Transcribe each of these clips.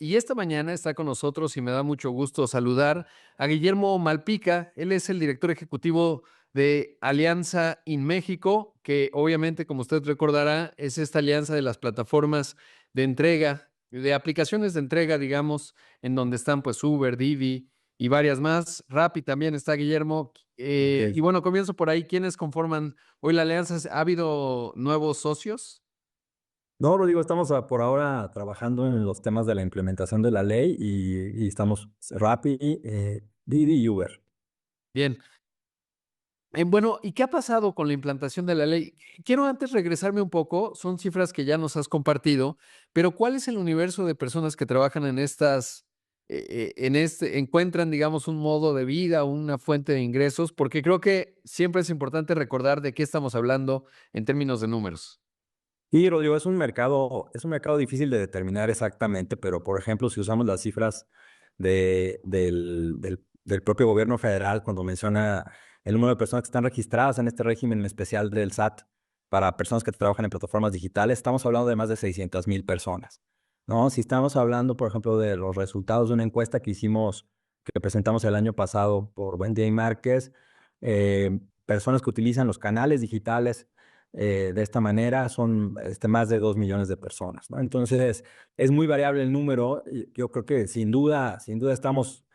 y esta mañana está con nosotros y me da mucho gusto saludar a Guillermo Malpica. Él es el director ejecutivo de Alianza in México, que obviamente, como usted recordará, es esta alianza de las plataformas de entrega, de aplicaciones de entrega, digamos, en donde están pues Uber, Didi y varias más. Rappi también está Guillermo. Okey. Y bueno, comienzo por ahí. ¿Quiénes conforman hoy la alianza? ¿Ha habido nuevos socios? No, Rodrigo, estamos por ahora trabajando en los temas de la implementación de la ley y estamos Rappi, Didi y Uber. Bien. Bueno, ¿y qué ha pasado con la implantación de la ley? Quiero antes regresarme un poco, son cifras que ya nos has compartido, pero ¿cuál es el universo de personas que trabajan en estas, encuentran, digamos, un modo de vida, una fuente de ingresos? Porque creo que siempre es importante recordar de qué estamos hablando en términos de números. Y Rodrigo, es un mercado difícil de determinar exactamente, pero, por ejemplo, si usamos las cifras del propio gobierno federal, cuando menciona el número de personas que están registradas en este régimen especial del SAT para personas que trabajan en plataformas digitales, estamos hablando de más de 600,000 personas, ¿no? Si estamos hablando, por ejemplo, de los resultados de una encuesta que presentamos el año pasado por Wendy Márquez, personas que utilizan los canales digitales de esta manera son más de 2 millones de personas, ¿no? Entonces, es muy variable el número. Y yo creo que sin duda estamos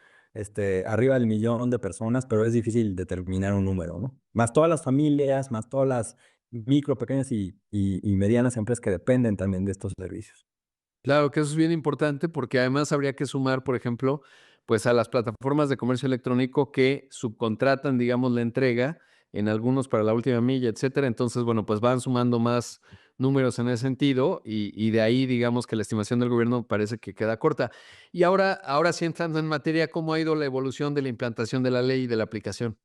arriba del millón de personas, pero es difícil determinar un número, ¿no? Más todas las familias, más todas las micro, pequeñas y medianas empresas que dependen también de estos servicios. Claro que eso es bien importante porque además habría que sumar, por ejemplo, pues a las plataformas de comercio electrónico que subcontratan, digamos, la entrega en algunos para la última milla, etcétera. Entonces, bueno, pues van sumando más números en ese sentido y de ahí, digamos, que la estimación del gobierno parece que queda corta. Y ahora sí entrando en materia, ¿cómo ha ido la evolución de la implantación de la ley y de la aplicación?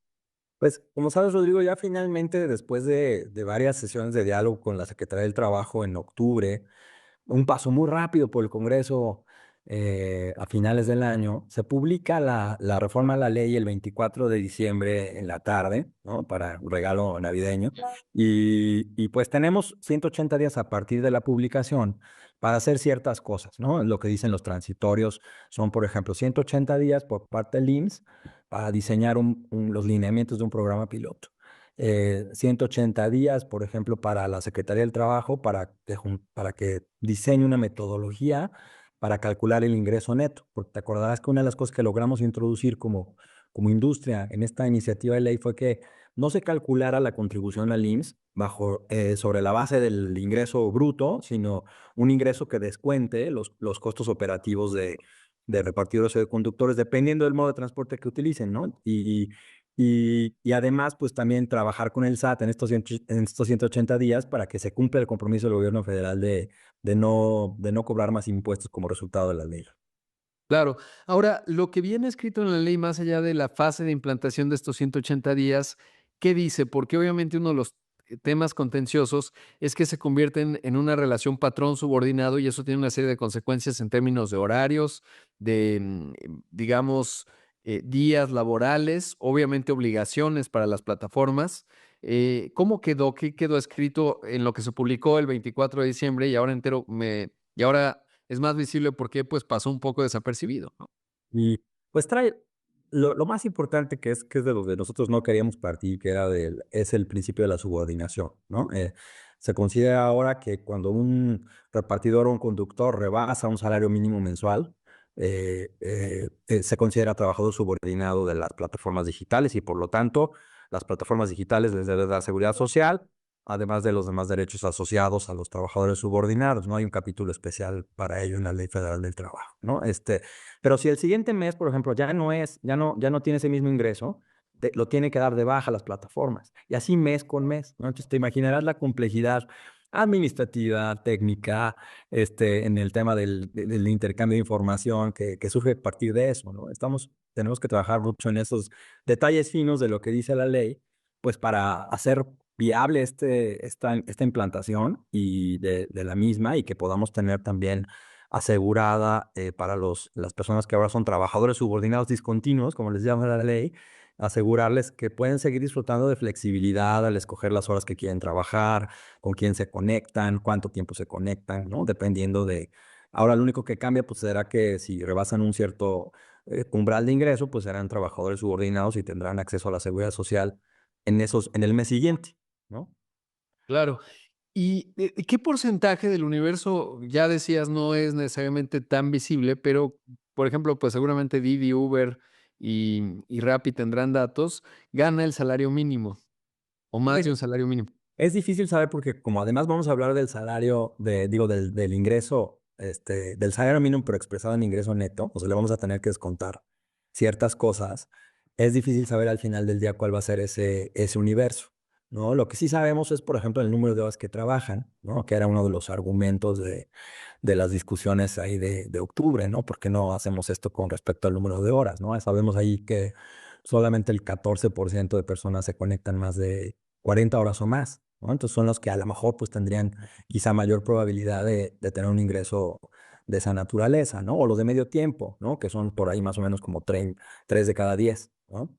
Pues, como sabes, Rodrigo, ya finalmente, después de varias sesiones de diálogo con la Secretaría del Trabajo en octubre, un paso muy rápido por el Congreso a finales del año, se publica la reforma a la ley el 24 de diciembre en la tarde, ¿no? Para un regalo navideño. Y pues tenemos 180 días a partir de la publicación para hacer ciertas cosas, ¿no? Lo que dicen los transitorios son, por ejemplo, 180 días por parte del IMSS para diseñar los lineamientos de un programa piloto. 180 días, por ejemplo, para la Secretaría del Trabajo, para que diseñe una metodología para calcular el ingreso neto. Porque te acordarás que una de las cosas que logramos introducir como industria en esta iniciativa de ley fue que no se calculara la contribución al IMSS sobre la base del ingreso bruto, sino un ingreso que descuente los costos operativos de repartidores o de conductores, dependiendo del modo de transporte que utilicen, ¿no? Y además, pues también trabajar con el SAT en estos 180 días para que se cumpla el compromiso del gobierno federal de no cobrar más impuestos como resultado de la ley. Claro. Ahora, lo que viene escrito en la ley, más allá de la fase de implantación de estos 180 días, ¿qué dice? Porque obviamente uno de los temas contenciosos es que se convierten en una relación patrón-subordinado y eso tiene una serie de consecuencias en términos de horarios, de, digamos, días laborales, obviamente obligaciones para las plataformas. ¿Cómo quedó? ¿Qué quedó escrito en lo que se publicó el 24 de diciembre y ahora y ahora es más visible porque, pues, pasó un poco desapercibido, ¿no? Y pues trae lo más importante que es de donde nosotros no queríamos partir, que es el principio de la subordinación, ¿no? Se considera ahora que cuando un repartidor o un conductor rebasa un salario mínimo mensual, se considera trabajador subordinado de las plataformas digitales y por lo tanto las plataformas digitales les deben dar seguridad social, además de los demás derechos asociados a los trabajadores subordinados, ¿no? Hay un capítulo especial para ello en la Ley Federal del Trabajo, ¿no? Pero si el siguiente mes, por ejemplo, ya no tiene ese mismo ingreso, lo tiene que dar de baja las plataformas. Y así mes con mes, ¿no? Entonces te imaginarás la complejidad administrativa, técnica, en el tema del intercambio de información que surge a partir de eso, ¿no? Tenemos que trabajar mucho en esos detalles finos de lo que dice la ley, pues para hacer viable esta implantación y de la misma y que podamos tener también asegurada para las personas que ahora son trabajadores subordinados discontinuos, como les llama la ley, asegurarles que pueden seguir disfrutando de flexibilidad al escoger las horas que quieren trabajar, con quién se conectan, cuánto tiempo se conectan, ¿no? Dependiendo Ahora lo único que cambia, pues será que si rebasan un cierto umbral de ingreso, pues serán trabajadores subordinados y tendrán acceso a la seguridad social en el mes siguiente, ¿no? Claro. ¿Y qué porcentaje del universo, ya decías, no es necesariamente tan visible, pero, por ejemplo, pues seguramente Didi, Uber y Rappi tendrán datos, gana el salario mínimo o más Pues, de un salario mínimo? es difícil saber porque como además vamos a hablar del salario, del ingreso, del salario mínimo, pero expresado en ingreso neto, o sea, le vamos a tener que descontar ciertas cosas, es difícil saber al final del día cuál va a ser ese universo, ¿no? Lo que sí sabemos es, por ejemplo, el número de horas que trabajan, ¿no? Que era uno de los argumentos de las discusiones ahí de octubre, ¿no? ¿Por qué no hacemos esto con respecto al número de horas, ¿no? Sabemos ahí que solamente el 14% de personas se conectan más de 40 horas o más, ¿no? Entonces son los que a lo mejor pues tendrían quizá mayor probabilidad de tener un ingreso de esa naturaleza, ¿no? O los de medio tiempo, ¿no? Que son por ahí más o menos como 3 de cada 10, ¿no?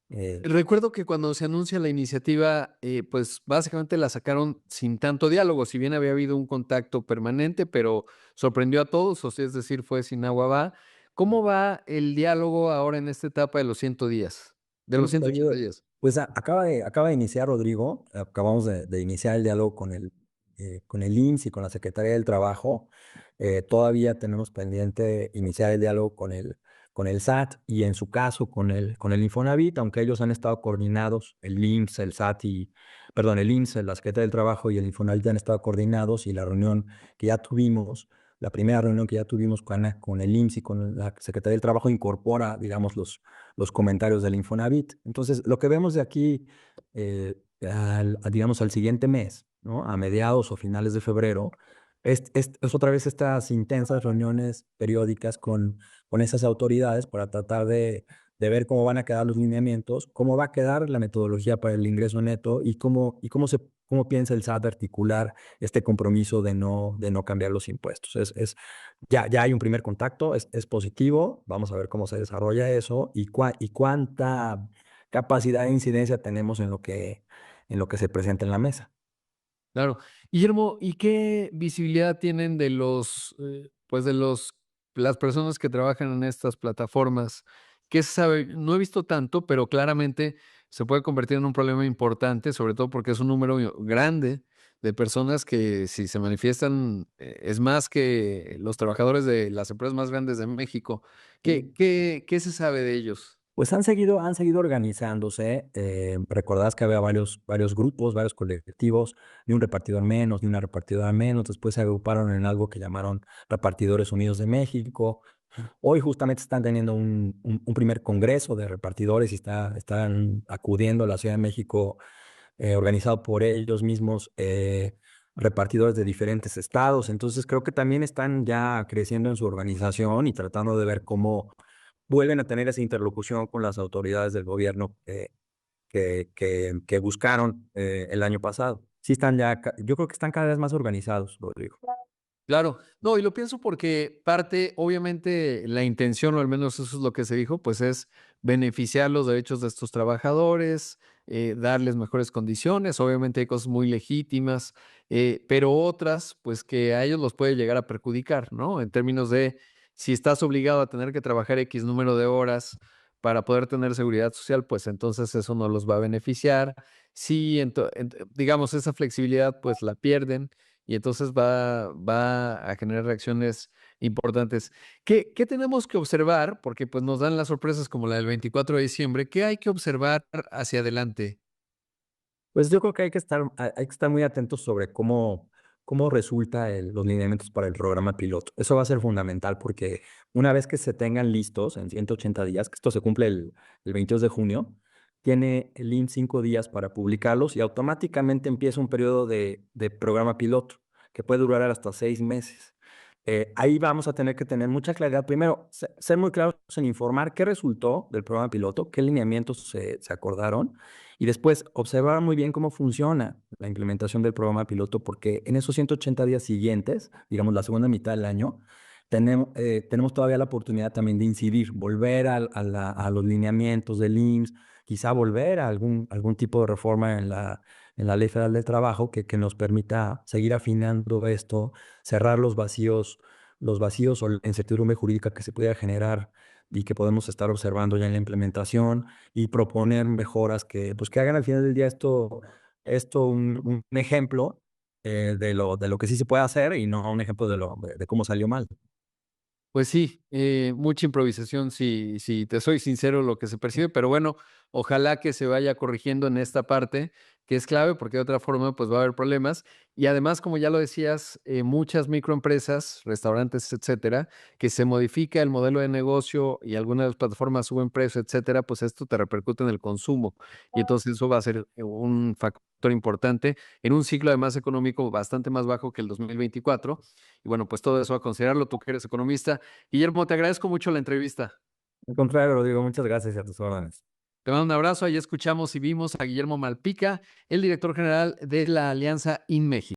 Eh, Recuerdo que cuando se anuncia la iniciativa, pues básicamente la sacaron sin tanto diálogo, si bien había habido un contacto permanente, pero sorprendió a todos, o sea, es decir, fue sin agua va. ¿Cómo va el diálogo ahora en esta etapa de los 100 días? De los Hemos 180 tenido, días. pues acaba de iniciar Rodrigo, acabamos de iniciar el diálogo con el IMSS y con la Secretaría del Trabajo. Todavía tenemos pendiente iniciar el diálogo con el SAT y en su caso con el Infonavit, aunque ellos han estado coordinados, el IMSS, el SAT perdón, el IMSS, la Secretaría del Trabajo y el Infonavit han estado coordinados y la reunión que ya tuvimos, la primera reunión que ya tuvimos con el IMSS y con la Secretaría del Trabajo incorpora, digamos, los comentarios del Infonavit. Entonces, lo que vemos de aquí, digamos, al siguiente mes, ¿no? A mediados o finales de febrero, es otra vez estas intensas reuniones periódicas con esas autoridades para tratar de ver cómo van a quedar los lineamientos, cómo va a quedar la metodología para el ingreso neto cómo piensa el SAT articular este compromiso de no cambiar los impuestos. Ya hay un primer contacto, es positivo, vamos a ver cómo se desarrolla eso y cuánta capacidad de incidencia tenemos en lo que se presenta en la mesa. Claro. Guillermo, ¿y qué visibilidad tienen de los, pues, de los las personas que trabajan en estas plataformas? ¿Qué se sabe? No he visto tanto, pero claramente se puede convertir en un problema importante, sobre todo porque es un número grande de personas que si se manifiestan, es más que los trabajadores de las empresas más grandes de México. ¿Qué se sabe de ellos? Pues han seguido organizándose. Recordarás que había varios grupos, varios colectivos, ni un repartidor menos, ni una repartidora menos. Después se agruparon en algo que llamaron Repartidores Unidos de México. Hoy justamente están teniendo un primer congreso de repartidores y están acudiendo a la Ciudad de México, organizado por ellos mismos, repartidores de diferentes estados. Entonces creo que también están ya creciendo en su organización y tratando de ver cómo vuelven a tener esa interlocución con las autoridades del gobierno que buscaron el año pasado. Sí están ya, yo creo que están cada vez más organizados, Rodrigo. Claro, no, y lo pienso porque parte, obviamente, la intención, o al menos eso es lo que se dijo, pues es beneficiar los derechos de estos trabajadores, darles mejores condiciones. Obviamente hay cosas muy legítimas, pero otras, pues que a ellos los puede llegar a perjudicar, ¿no? En términos de si estás obligado a tener que trabajar X número de horas para poder tener seguridad social, pues entonces eso no los va a beneficiar. Sí, digamos, esa flexibilidad, pues la pierden y entonces va a generar reacciones importantes. ¿Qué tenemos que observar? Porque, pues, nos dan las sorpresas como la del 24 de diciembre, ¿qué hay que observar hacia adelante? Pues yo creo que hay que estar muy atentos sobre cómo resulta los lineamientos para el programa piloto. Eso va a ser fundamental porque una vez que se tengan listos en 180 días, que esto se cumple el 22 de junio, tiene el IMSS 5 días para publicarlos y automáticamente empieza un periodo de programa piloto que puede durar hasta 6 meses. Ahí vamos a tener que tener mucha claridad. Primero, ser muy claros en informar qué resultó del programa piloto, qué lineamientos se acordaron y después observar muy bien cómo funciona la implementación del programa piloto, porque en esos 180 días siguientes, digamos la segunda mitad del año, tenemos todavía la oportunidad también de incidir, volver a los lineamientos del IMSS, quizá volver a algún tipo de reforma en la Ley Federal del Trabajo que nos permita seguir afinando esto, cerrar los vacíos los vacíos o la incertidumbre jurídica que se pudiera generar y que podemos estar observando ya en la implementación y proponer mejoras que, pues, que hagan al final del día esto un ejemplo, de lo que sí se puede hacer y no un ejemplo de cómo salió mal. Pues sí, mucha improvisación, si te soy sincero, lo que se percibe, pero bueno, ojalá que se vaya corrigiendo en esta parte, que es clave, porque de otra forma, pues va a haber problemas. Y además, como ya lo decías, muchas microempresas, restaurantes, etcétera, que se modifica el modelo de negocio y algunas plataformas suben precio, etcétera, pues esto te repercute en el consumo. Y entonces eso va a ser un factor importante en un ciclo además económico bastante más bajo que el 2024. Y bueno, pues todo eso a considerarlo, tú que eres economista. Guillermo, te agradezco mucho la entrevista. Al contrario, Rodrigo, muchas gracias y a tus órdenes. Te mando un abrazo. Ahí escuchamos y vimos a Guillermo Malpica, el director general de la Alianza InMéxico.